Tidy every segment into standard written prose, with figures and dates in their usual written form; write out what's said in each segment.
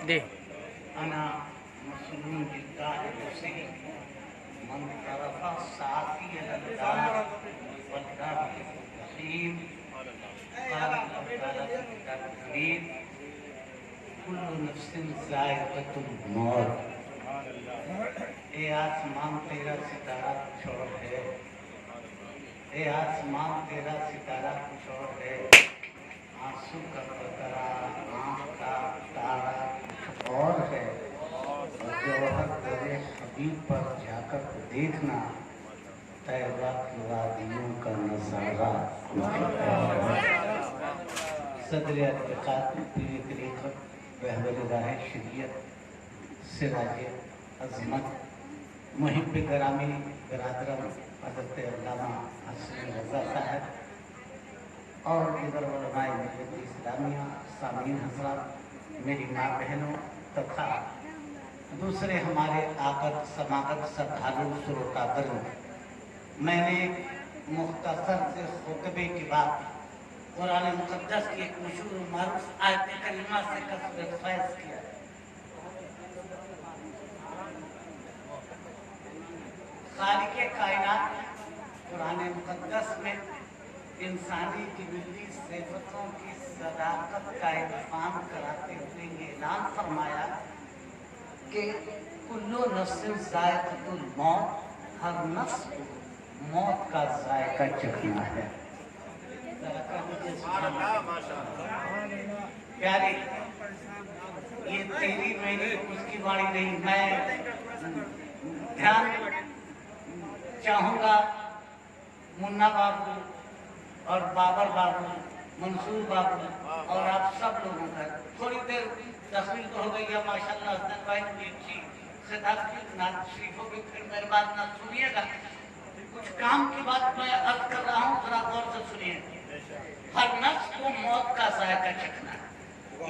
दे अना मसलून बिल्लाहि हुसैन मन तरफा साफी अलदार वल्लाहि हसीन क़ाल तक़रीर कुल्लु नफ्सिन ज़ाइक़तुल मौत। ए आसमान तेरा सितारा कुछ और है, ए आसमान तेरा सितारा कुछ और है, आंसू का कतरा आँख का तारा कुछ और है, और जौहर तेरे हबीब पर जाकर देखना तैबा की वादियों का नजारा कुछ और है। सदर अतकाद पीर तरीक़त रहबरगाह शरीयत सिराज अज़मत मुहिब ग्रामी बरादरम हज़रत अल्लामा हसन रज़ा साहब और इधर उलमाए मिल्लत इस्लामिया सामीन हज़रात, मेरी माँ बहनों तथा दूसरे हमारे आगत समागत श्रद्धालु श्रोतागण, मैंने मुख्तसर से खुतबे के बाद कुरान मुक़द्दस की एक मशहूर मारूफ आयत करीमा से कसरत फैज़ किया। खालिक़े कायनात कुरान मुक़द्दस में इंसानी जिबली सिफ़तों की सदाकत का इल्ज़ाम कराते हुए ये ऐलान फरमाया कि कुल्लु नफ्सिन ज़ाइक़तुल मौत, हर नफ्स को मौत का जायका चखना है। प्यारे, ये तेरी मेरी उसकी वाणी नहीं, मैं ध्यान चाहूँगा मुन्ना बाबू और बाबर बाबू, मंसूर बाबू और आप सब लोगों का थोड़ी देर तस्वीर तो हो गई है माशाल्लाह। हसन भाई ने अच्छी खिताब की नात शरीफों की, फिर मेरे बात ना सुनिएगा, कुछ काम की बात मैं अर्ज कर रहा हूँ, जरा गौर से सुनिए। हर नफ्स को मौत का जायका चखना है,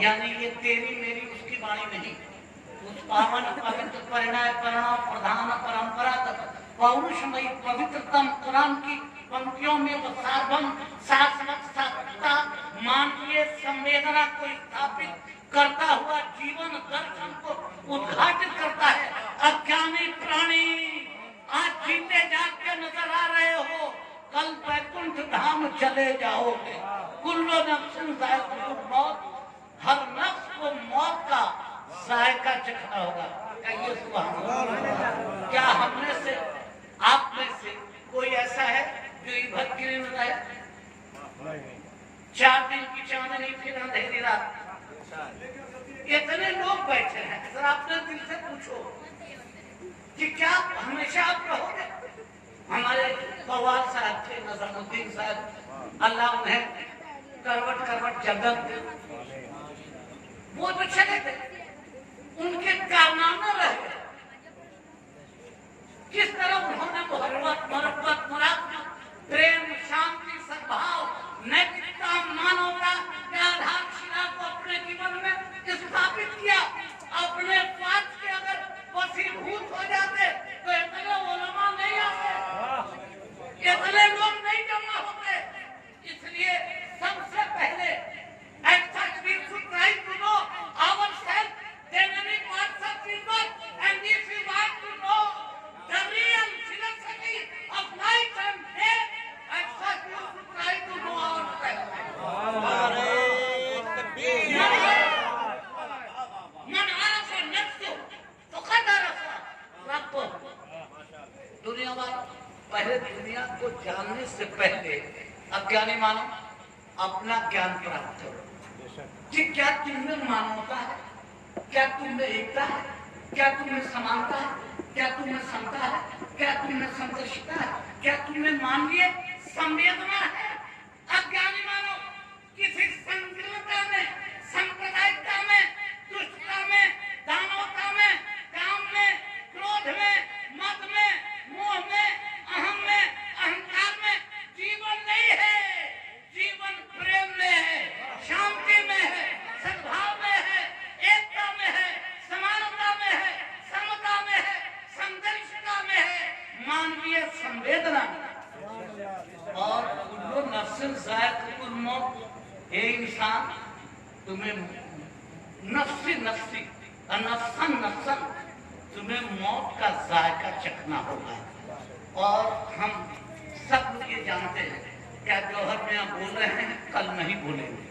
यानी ये तेरी मेरी उसकी वाणी नहीं, उस पावन पवित्र परिणय परिणाम प्रधान परंपरागत पौरुषमयी पवित्रतम कुरान की पंक्तियों में वो सार्वभौम शाश्वत सत्ता मानवीय संवेदना को स्थापित करता हुआ जीवन दर्शन को उद्घाटित करता है। अज्ञानी प्राणी आज जीते जागते नजर आ रहे हो, कल वैकुंठ धाम चले जाओगे। कुल्लु नफ्सिन ज़ाइक़तुल मौत, हर नफ्स को मौत का जायका चखना होगा। कहिए सुभान अल्लाह। क्या हमने से आप में से कोई ऐसा है जो इधर गिरे न रहे? 4 दिन की चांदनी फिर अंधेरी रात, इतने लोग बैठे हैं, जरा अपने दिल से पूछो कि क्या हमेशा आप रहोगे? हमारे कव्वाल साहब थे, नज़मुद्दीन साहब, अल्लाह उन्हें करवट करवट जगत, वो तो चले गए, उनके कारनामे रह गए। किस तरह उन्होंने मोहब्बत मुराद प्रेम शांति सद्भाव नैतिकता मानवता के आधारशिला को अपने जीवन में स्थापित किया। अपने स्वार्थ के अगर वशीभूत हो जाते तो इतने उलमा नहीं आते, इतने लोग नहीं जमा होते। इसलिए सबसे पहले दुनिया को जानने से पहले अज्ञानी मानो अपना ज्ञान प्राप्त करो कि क्या तुमने मानवता है, क्या तुमने एकता है, क्या तुमने समानता है, क्या तुमने समता है, क्या तुमने संतोषिता है, क्या तुमने मानवीय संवेदना है। अज्ञानी मानो किसी संकीर्णता में, सांप्रदायिकता में, दुष्टता में, दानवता में, काम में, क्रोध में, मद में, मोह में, अहम में, अहंकार में जीवन नहीं है। जीवन प्रेम में है, शांति में है, सद्भाव में है, एकता में है, समानता में है, समता में है, संघर्षता में है, मानवीय संवेदना और कुल्लु नफ्सिन ज़ाइक़तुल मौत। हे इंसान, तुम्हें नफ्सी नफ्सी नफ्सन नफ्सन, तुम्हें मौत का जायका चखना होगा। और हम सब लोग ये जानते हैं, क्या जौहर में आप बोल रहे हैं, कल नहीं बोलेंगे।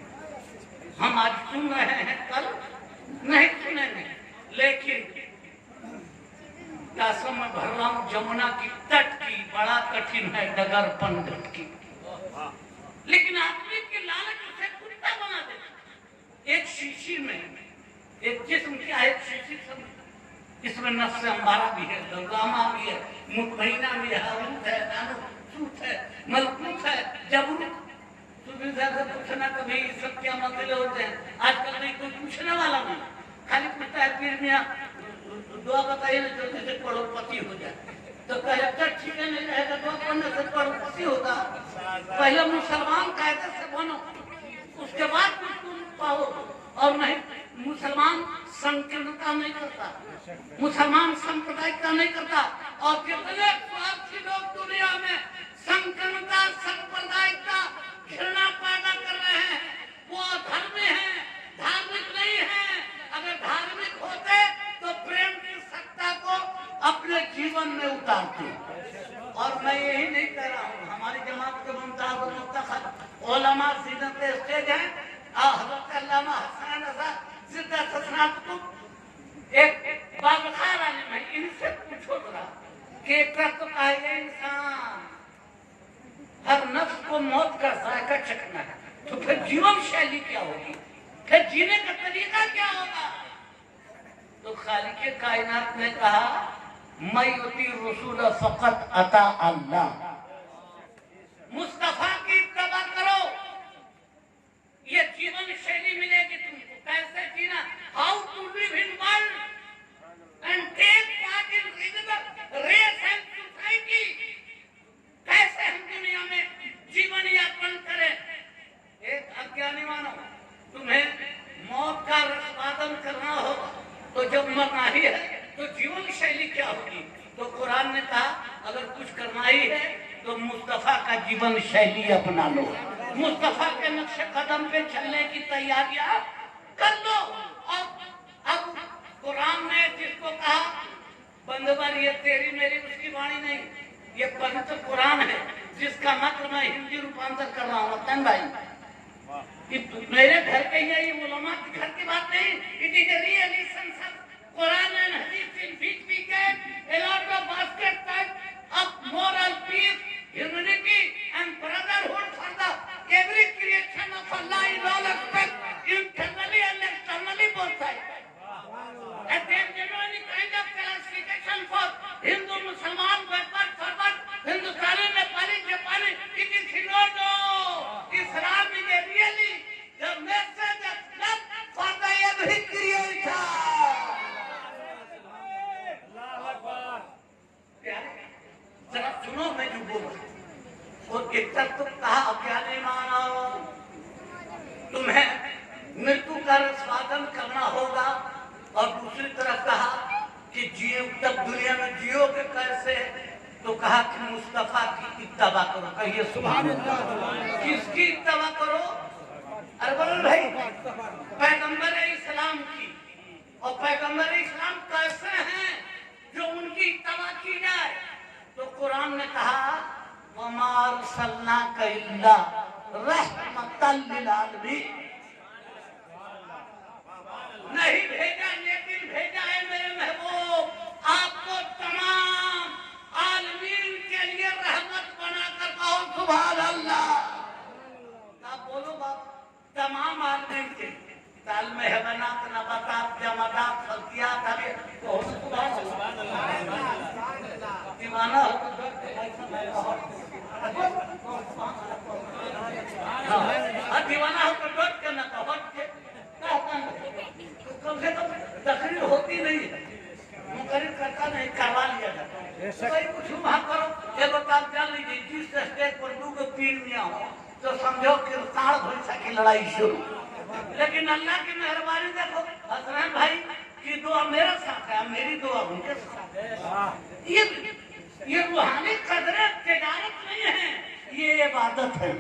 हम आज सुन रहे हैं, कल नहीं सुनेंगे। लेकिन कासम में भर रहा हूं, जमुना की तट की बड़ा कठिन है डगर पंडित की, लेकिन आदमी के लालच उसे कुत्ता बना देता। एक शीशी में एक जिस्म क्या है, शीशी सब, इसमें नफ्स अम्बारा भी है, लौगामा भी है, मुतमईना भी है, हारूत है, नासूत है, मलकूत है, जबरूत। सुविधा से पूछना कभी सब क्या मसले होते हैं, आजकल नहीं कोई पूछने वाला नहीं, खाली पूछता है पीर मियां दुआ बताइए ना जल्दी से करोड़पति हो जाए। तो कहते ठीक है, नहीं रहेगा दुआ पढ़ने से करोड़पति होगा। पहले मुसलमान कायदे से बनो, उसके बाद तुम पाओ। और नहीं, मुसलमान संकीर्णता नहीं करता, मुसलमान सांप्रदायिकता नहीं करता। और कितने स्वार्थी लोग दुनिया में संकीर्णता सांप्रदायिकता घृणा पैदा कर रहे हैं, वो अधर्मी हैं, धार्मिक नहीं है। अगर धार्मिक होते तो प्रेम की सत्ता को अपने जीवन में उतारते। और मैं यही नहीं कह रहा हूँ, हमारी जमात के मुमताज मुफ्तखर उलमा सीनत स्टेज है, हज़रत अल्लामा हसन आज़ाद जिद्दत हसनात एक बाबखार आलिम है, इनसे पूछो जरा कि एक तो कहा इंसान हर नफ्स को मौत का जायका चखना है, तो फिर जीवन शैली क्या होगी, फिर जीने का तरीका क्या होगा? तो खालिक़े कायनात ने कहा, मैं युती रसूल फ़क़त अता अल्लाह, मुस्तफा की इत्तबा करो, ये जीवन शैली मिलेगी तुमको। कैसे जीना, how to live in world and take part in rhythm race and society, कैसे हम दुनिया में जीवन यापन करें। एक अज्ञानी मानो, तुम्हें मौत का रसवादन करना होगा, तो जब मरना ही है तो जीवन शैली क्या होगी? तो कुरान ने कहा, अगर कुछ करना ही है तो मुस्तफा का जीवन शैली अपना लो, मुस्तफा के नक्शे कदम पे चलने की तैयारियां कर लो। और अब कुरान ने जिसको कहा, बंदवर ये तेरी मेरी उसकी वाणी नहीं, ये पवित्र कुरान है, जिसका मतलब मैं हिंदी रूपांतर कर रहा हूँ। तन भाई, मेरे घर के ये उलमा के घर की बात नहीं, it is a really Quran and Hadith in which we get a lot of aspects of moral peace, unity and brotherhood for the every creation of Allah in all aspects, internally and externally both sides. And there is no any kind of classification for Hindu, Musliman, backward, forward, Hindustani, Nepali, Japani. It is no. Islam is a really the message of love for the every creation. जरा सुनो मैं जो बोल रहा हूं। और एक तरफ तो कहा अज्ञानी मानो, तुम्हें मृत्यु का स्वागत करना होगा, और दूसरी तरफ कहा कि जियो तब दुनिया में जियोगे कैसे, तो कहा कि मुस्तफा की इत्तबा करो। कहिए सुभान अल्लाह। किसकी इत्तबा करो? अरे बोलो भाई, पैगंबर इस्लाम की। और पैगंबर इस्लाम कैसे हैं जो उनकी इत्तबा की जाए? तो कुरान ने कहा, वमा अरसलनाका इल्ला रहमतल लिल आलमीन, नहीं भेजा लेकिन भेजा है मेरे महबूब आपको तमाम आलमीन के लिए रहमत बनाकर। कहो सुभान अल्लाह। आप बोलो बाप, तमाम आलमीन के, ताल में हैवानात, नबातात, जमादात, फलकियात, हमें कहो सुभान अल्लाह। दीवाना हो तो दीवाना हो तो डोट करना, कम से कम तकरीर होती नहीं है, मुकर्रिर करता नहीं, करवा लिया जाता है। कोई कुछ वहाँ करो, ये बात जान लीजिए, जिस स्टेज पर दो पीर मियाँ हो तो समझो कि ताड़ भैंसा की लड़ाई शुरू। लेकिन अल्लाह की मेहरबानी देखो, हसनैन भाई की दुआ मेरे साथ है, मेरी दुआ उनके साथ है। ये रूहानी कदरें तिजारत नहीं है, ये इबादत है।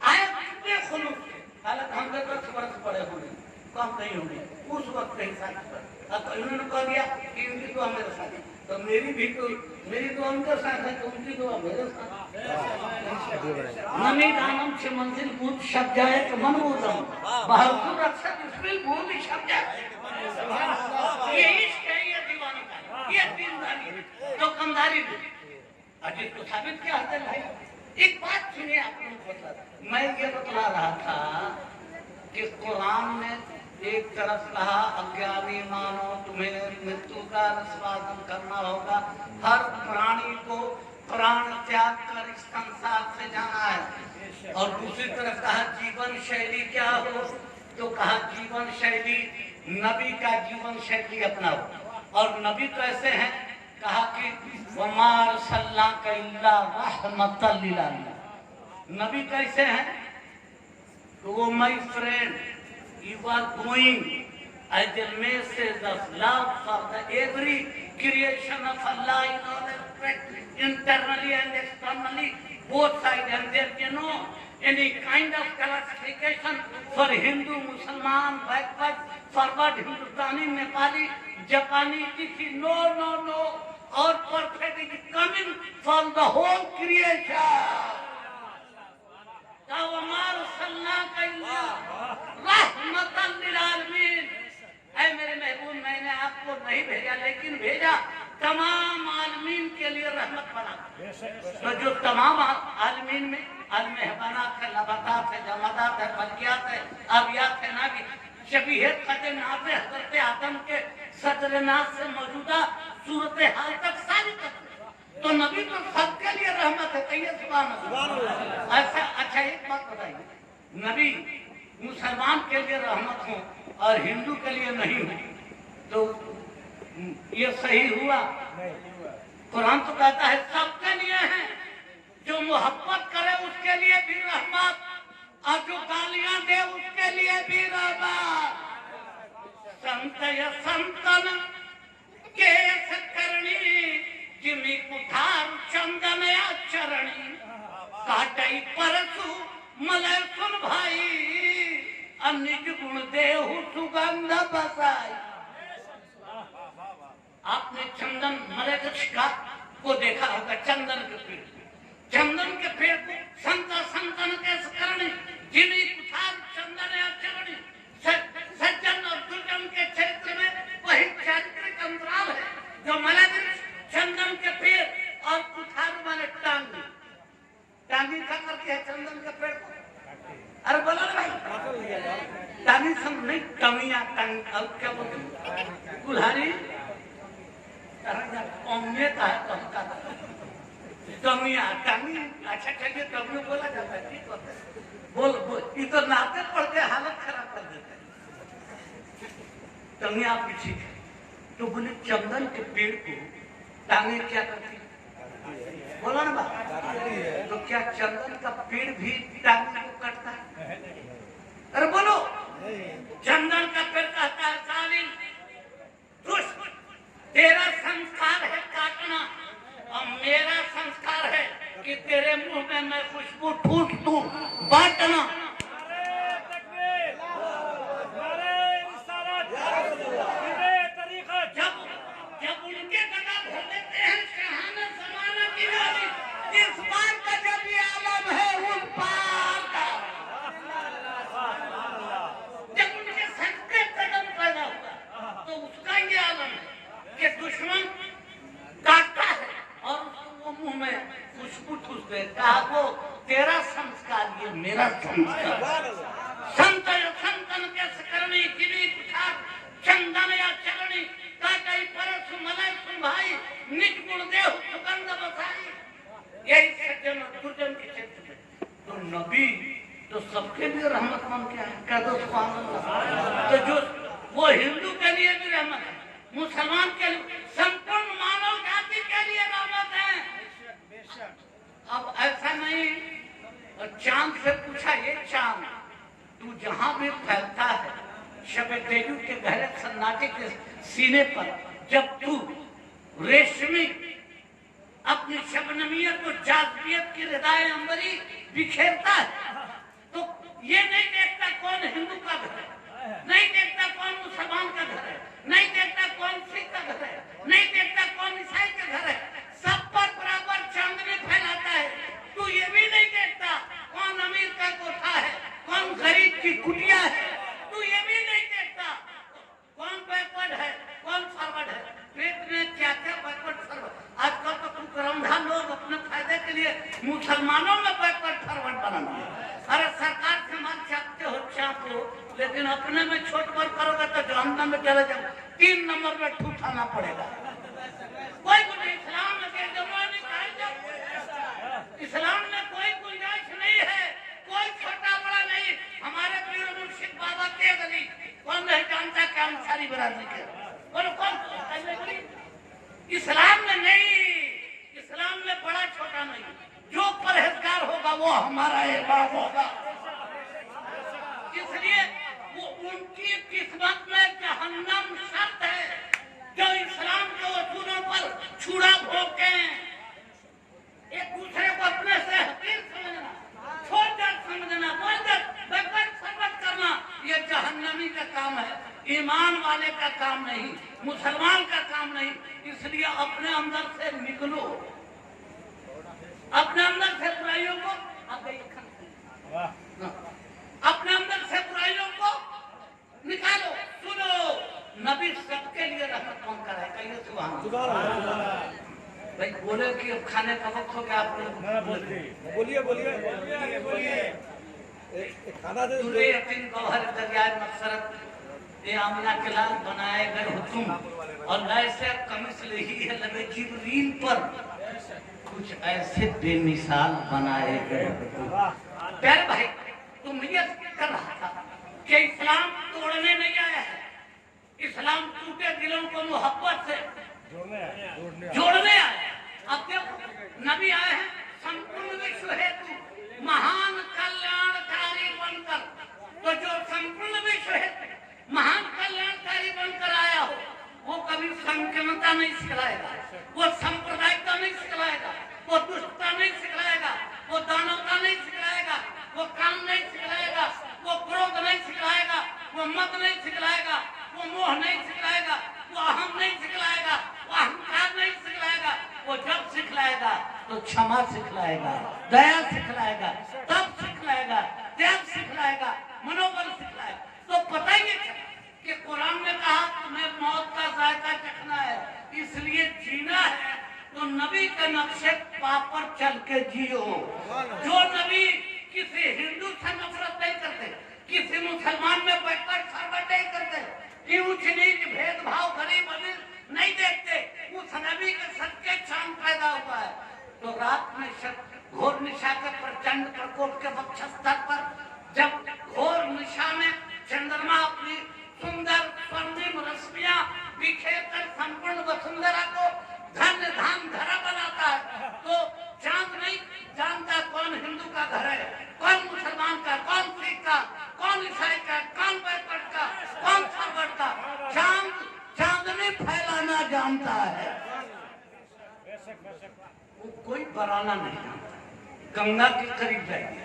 आए कितने खुलूस, हालांकि हम 10 वर्ष पड़े हुए, कम नहीं होंगे उस वक्त के हिसाब से। अब इन्होंने कह दिया कि इनकी दुआ मेरे साथ है, तो मेरी दुआ उनके साथ है, तो उनकी दुआ मेरे साथ। नमी दानम से मंजिल बूझ शब जाए तो मन बूझम बहादुर अक्सर इसमें बूझ शब जाए। ये इश्क है, ये दीवानी का, ये दीनदारी, तो कमदारी अजीत को साबित किया है भाई। एक बात सुनिए आप लोगों को, मैं ये बता रहा था कि कुरान ने एक तरफ कहा अज्ञानी मानो तुम्हें मृत्यु का स्वागत करना होगा, हर प्राणी को प्राण त्याग कर इस संसार से जाना है, और दूसरी तरफ कहा जीवन शैली क्या हो, तो कहा जीवन शैली नबी का जीवन शैली अपनाओ। और नबी कैसे हैं, कहा कि वमार सल्ला का इल्ला रहमतल लिल आलमीन। नबी कैसे हैं, तो my friend you are going as the message of love for the every creation of Allah in all respects, internally and externally, both sides, and there is no any kind of classification for Hindu, Musliman, backward, forward, Hindustani, Nepali, Japani, Kisi, no, or perfect is coming from the whole creation. मेरे महबूब मैंने आपको नहीं भेजा, लेकिन भेजा तमाम आलमीन के लिए रहमत बना। तो जो तमाम आलमीन में अलमेहबानात है, लबतात है, जमादात है, बल्कियात है, अबियात है, नाबी शबीहत खते नाते हजरत आदम के सदर नास से मौजूदा सूरत हाल तक सारी तक, तो नबी तो सबके लिए रहमत है। कहिए सुभान अल्लाह। ऐसा अच्छा एक बात बताइए, नबी मुसलमान के लिए रहमत हो और हिंदू के लिए नहीं हो, तो ये सही हुआ? कुरान तो कहता है सबके लिए है, जो मोहब्बत करे उसके लिए भी रहमत, और जो गालियां दे उसके लिए भी रहमत। संत या संतन के करणी जिमी कुठार चंदन या चरणी, काटई परसु मलय सुन भाई, निज गुण देहु सुगंध बसाई। आपने चंदन मलय के शिकार को देखा होगा, चंदन के पेड़, चंदन के पेड़ को संत संतन के करणी जिमी कुठार चंदन या चरणी, सज्जन और दुर्जन के चरित्र में वही चारित्रिक अंतराल है जो मलय चंदन के पेड़ और कुठार वाले टांगी क्या करती है चंदन के पेड़ को? अरे बोलो ना भाई, टांगी सम नहीं, टमिया टांगी, और क्या बोलते कुल्हाड़ी का है टमिया टांगी। अच्छा चलिए टमिया बोला जाता है, ठीक होता है, बोल ये तो नाते पड़ के हालत खराब कर देते हैं। टमिया आपकी ठीक है, तो बोले चंदन के पेड़ को टांगे क्या करती है? बोलो ना बात, तो क्या चंदन का पेड़ भी टांगे को कटता है? अरे बोलो, चंदन का पेड़ कहता है सालिम दुष्ट, तेरा संस्कार है काटना, और मेरा संस्कार है कि तेरे मुंह में मैं खुशबू ठूस दूं, बांटना। जब उनके गला भर देते हैं शहाना जमाना की वाली, इस बार का जब ये आलम है उन पार का, जब उनके सर पे कदम पैदा हुआ तो उसका ये आलम है कि दुश्मन काटता है और उसको वो मुंह में खुशबू ठूस दे। कहा वो तेरा संस्कार, ये मेरा संस्कार। संत संतन के सकरणी गिरी कुठार चंदन या चरणी, काटई परस मलय सुन भाई, निज गुण देहु सुगंध बसाई। यही सज्जन और दुर्जन के क्षेत्र में तो नबी तो सबके लिए रहमत मन क्या है, कह दो सुभान अल्लाह। तो जो वो हिंदू के लिए भी रहमत है, मुसलमान के लिए, संपूर्ण मानव जाति के लिए रहमत है। अब ऐसा नहीं, चांद से पूछा, ये चांद तू जहां भी फैलता है, शबे तेजू के गहरे सन्नाटे के सीने पर जब तू रेशमी अपनी शबनमियत को जाज़बियत की रिदाए अंबरी बिखेरता है, तो ये नहीं देखता कौन हिंदू का घर है, नहीं देखता कौन मुसलमान का घर है, नहीं देखता कौन सिख का घर है, नहीं देखता कौन ईसाई का घर है, सब पर बराबर चांदनी फैलाता है। तू ये भी नहीं देखता कौन अमीर का कोठा है, कौन गरीब की कुटिया है, तू ये भी नहीं देखता कौन बैकवर्ड है, कौन फॉरवर्ड है। पेट में क्या क्या बैकवर्ड फॉरवर्ड। आजकल तो कुकरमधा लोग अपने फायदे के लिए मुसलमानों में बैकवर्ड फॉरवर्ड बनाना है। अरे सरकार से माल चाहते हो चाप लो, लेकिन अपने में छोट बड़ करोगे तो जहन्नम में चले जाओ, 3 नंबर में ठूठाना पड़ेगा। कोई बोले इस्लाम में इस्लाम में कोई गुंजाइश नहीं है, कोई छोटा बड़ा नहीं। हमारे पीर मुर्शिद बाबा के गली कौन नहीं जानता क्या अंसारी बरादरी के और कौन इस्लाम में नहीं, इस्लाम में बड़ा छोटा नहीं, जो परहेजगार होगा वो हमारा इमाम होगा। इसलिए वो उनकी किस्मत में जहन्नम शर्त है जो इस्लाम के उसूलों पर छुरा भोंके, एक दूसरे को अपने से हकीर समझना, छोटा समझना, बैकवर्ड फॉरवर्ड करना, ये जहन्नमी का काम है, ईमान वाले का काम नहीं, मुसलमान का काम नहीं। इसलिए अपने अंदर से निकलो, अपने अंदर से बुराइयों को अपने अंदर से बुराइयों को निकालो। सुनो, नबी सबके लिए रहमत कौन कराए, कहिए सुभान अल्लाह। भाई बोले कि अब खाने का वक्त हो गया, आप बोलिए बोलिए बोलिए बोलिए खाना दे यकीन गौहर दरियाए मकसरत ये आमना के लाल बनाए गए हुकुम और ऐसे कमिश्र ही है लगे जिब्रील पर कुछ ऐसे बेमिसाल बनाए गए। प्यारे भाई, तुम नियत कर रहा था कि इस्लाम तोड़ने नहीं आया है, इस्लाम टूटे दिलों को मोहब्बत से जोड़ने आए। अब देखो नबी आए हैं संपूर्ण विश्व हेतु महान कल्याणकारी बनकर, तो जो संपूर्ण विश्व हेतु महान कल्याणकारी बनकर आया हो वो कभी संकीर्णता नहीं सिखलाएगा, वो सांप्रदायिकता नहीं सिखलाएगा, वो दुष्टता नहीं सिखलाएगा, वो दानवता नहीं सिखलाएगा, वो काम नहीं सिखलाएगा, वो क्रोध नहीं सिखलाएगा, वो मत नहीं सिखलाएगा, वो मोह नहीं सिखलाएगा, वो अहम नहीं सिखलाएगा, वो अहंकार नहीं सिखलाएगा। वो जब सिखलाएगा तो क्षमा सिखलाएगा, दया सिखलाएगा, तब सिखलाएगा, त्याग सिखलाएगा, मनोबल सिखलाएगा। तो पता ही है कि कुरान ने कहा तुम्हें मौत का जायका चखना है, इसलिए जीना है तो नबी के नक्शे पर चल के जियो। जो नबी किसी हिंदू से नफरत नहीं करते, किसी मुसलमान में बैठकर फॉरवर्ड नहीं करते, ऊंच नीच भेदभाव गरीब अमीर नहीं देखते, उस नबी के सच्चे चांद पैदा हुआ है। तो रात में घोर निशा के प्रचंड प्रकोप के वक्षस्थल पर जब घोर निशा में चंद्रमा अपनी सुंदर स्वर्णिम रश्मियां बिखेर कर संपूर्ण वसुंधरा को धन्य धाम धरा बनाता है, तो चांद नहीं जानता कौन हिंदू का घर है, कौन मुसलमान का, कौन सिख का, कौन ईसाई का, कौन बैकवर्ड का, कौन फॉरवर्ड का। चांद चांदनी फैलाना जानता है, वो कोई बराना नहीं जानता। गंगा के करीब जाइए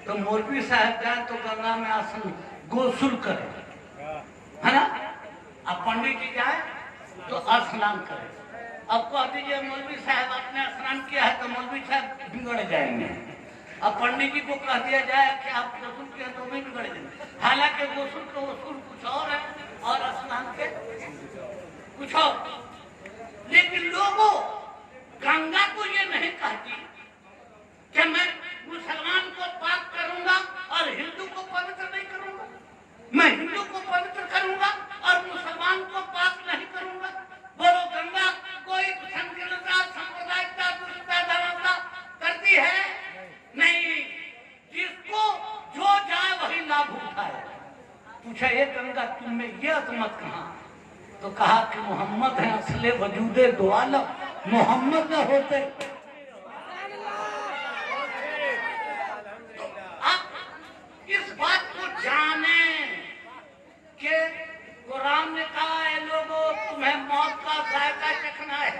तो मौलवी साहब जाए तो गंगा में आसन गोसुल करे, है ना। अब पंडित जी जाए तो स्नान करे। अब कह दीजिए मौलवी साहब आपने स्नान किया है तो मौलवी साहब बिगड़ जाएंगे। अब पंडित जी को कह दिया जाए कि आप गोसुल किया तो भी बिगड़ जाएंगे। हालांकि गोसुल का उसूल कुछ और है और स्नान के कुछ और। लेकिन लोगों गंगा को ये नहीं कहती कि मैं मुसलमान को पाक करूंगा और हिंदू को पवित्र नहीं करूंगा, मैं हिंदू को पवित्र करूंगा और मुसलमान को पाक नहीं करूंगा। बोलो गंगा कोई संकीर्णता, सांप्रदायिकता, दुष्टता, दानवता करती है? नहीं, जिसको जो जाए वही लाभ उठाए। पूछा ये गंगा तुम में ये अजमत कहाँ? तो कहा कि मोहम्मद है असले वजूदे दो आलम, मोहम्मद न होते। तो आप इस बात को जाने कि कुरान ने कहा है लोगों तुम्हें मौत का जायका चखना है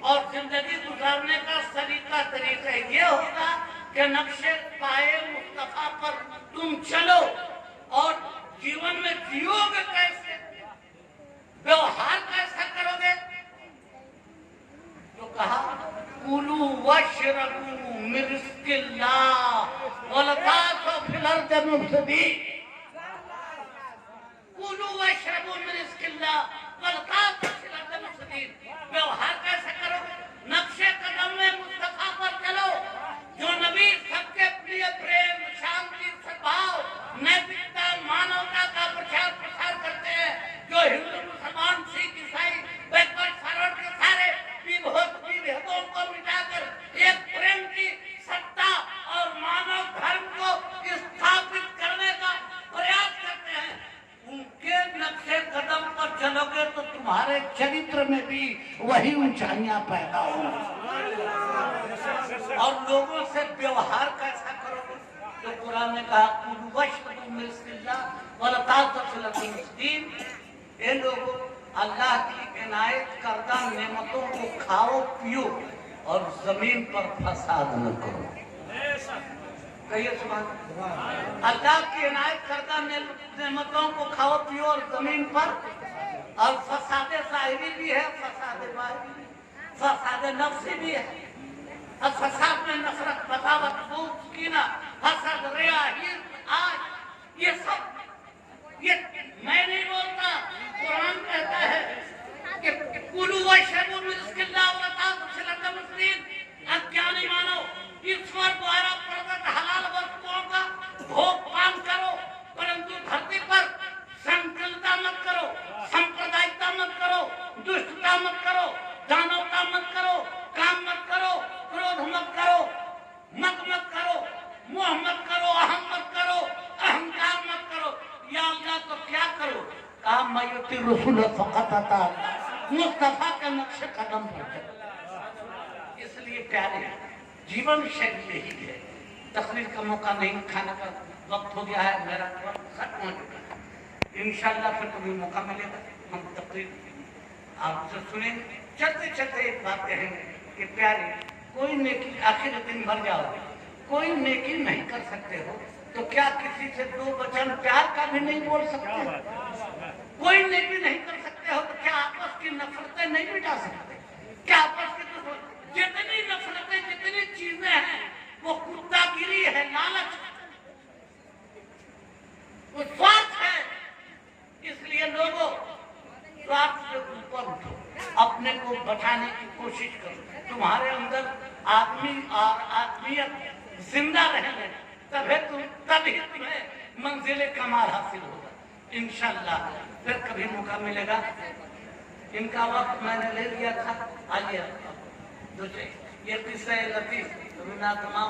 और जिंदगी गुजारने का तरीका ये होगा कि नक्शे पाए मुस्तफा पर तुम चलो और जीवन में जियोगे कैसे, व्यवहार कैसा करोगे? तो कहा कुलू वशरबू मिन रिज़्क़िल्लाह वला ताअसू फिल अर्दि मुफ़्सिदीन। कुलू वशरबू मिन रिज़्क़िल्लाह वला ताअसू फिल अर्दि मुफ़्सिदीन। व्यवहार कैसे करोगे? नक्शे कदम में मुस्तफा पर चलो, जो नबी सबके प्रिय प्रेम, शांति, सद्भाव, नैतिकता, मानवता का प्रचार प्रसार करते हैं, जो हिंदू, मुसलमान, सिख, ईसाई, बैकवर्ड फॉरवर्ड के सारे विभेदों को मिटाकर एक प्रेम की सत्ता और मानव धर्म को स्थापित करने का प्रयास करते हैं। उनके नक्शे कदम पर चलोगे तो तुम्हारे चरित्र में भी वही ऊंचाइयां पैदा होंगी। और लोगों से व्यवहार कैसा करोगे? तो कुरान ने कहा कुलू वशरबू मिन रिज़्क़िल्लाह वला ताअसू फिल अर्दि मुफ़्सिदीन। ये लोगों, अल्लाह की इनायत करदा नेमतों को खाओ पियो और जमीन पर फसाद न करो। कहिए सुभान अल्लाह। अल्लाह की इनायत करदा नेमतों को खाओ पियो और जमीन पर, और फसाद ज़ाहिरी भी है, फसाद बातिनी भी, फसाद नफ्सी भी है। और फसाद में नफरत, बगावत, बूज़, कीना, हसद, रिया, हिर्स, आज ये सब, ये मैं नहीं बोलता, कुरान कहता है कि कुलू वशरबू मिन रिज़्क़िल्लाह वला ताअसू फिल अर्दि मुफ़्सिदीन। अज्ञानी मानो, ईश्वर द्वारा प्रदत्त हलाल वस्तुओं का भोग पान करो, परंतु धरती पर संकीर्णता मत करो, सांप्रदायिकता मत करो, दुष्टता मत करो, दानवता मत करो, काम मत करो, क्रोध मत करो, मत करो, मोह मत करो, अहम मत करो, अहंकार मत करो। या अल्लाह तो क्या करो? कहा मैं युति रसूल फ़क़त अता, मुस्तफा के नक्शे कदम पर चलो। इसलिए प्यारे, जीवन शैली यही है। तकरीर का मौका नहीं, खाने का वक्त हो गया है, मेरा वक्त खत्म हो चुका है। इंशाअल्लाह फिर कभी मौका मिलेगा हम तकरीर आपसे सुनेंगे। चलते चलते एक बात कहेंगे कि प्यारे, कोई नेकी, आखिर दिन मर जाओगे, कोई नेकी नहीं कर सकते हो तो क्या किसी से दो वचन प्यार का भी नहीं बोल सकते? कोई नेकी नहीं कर सकते हो तो क्या आपस की नफरतें नहीं मिटा सकते? क्या आपस की जितनी नफरतें, जितनी चीजें हैं, वो कुत्तागिरी है, लालच, वो स्वार्थ है। इसलिए लोगों, स्वार्थ से ऊपर उठो, अपने को बचाने की कोशिश करो। तुम्हारे अंदर आदमी और आत्मीयत जिंदा रहने, तभी तुम्हें मंजिल कमाल हासिल होगा इंशाअल्लाह। फिर कभी मौका मिलेगा। इनका वक्त मैंने ले लिया था। आइए दूसरे ये किस्सा लतीफ तमाम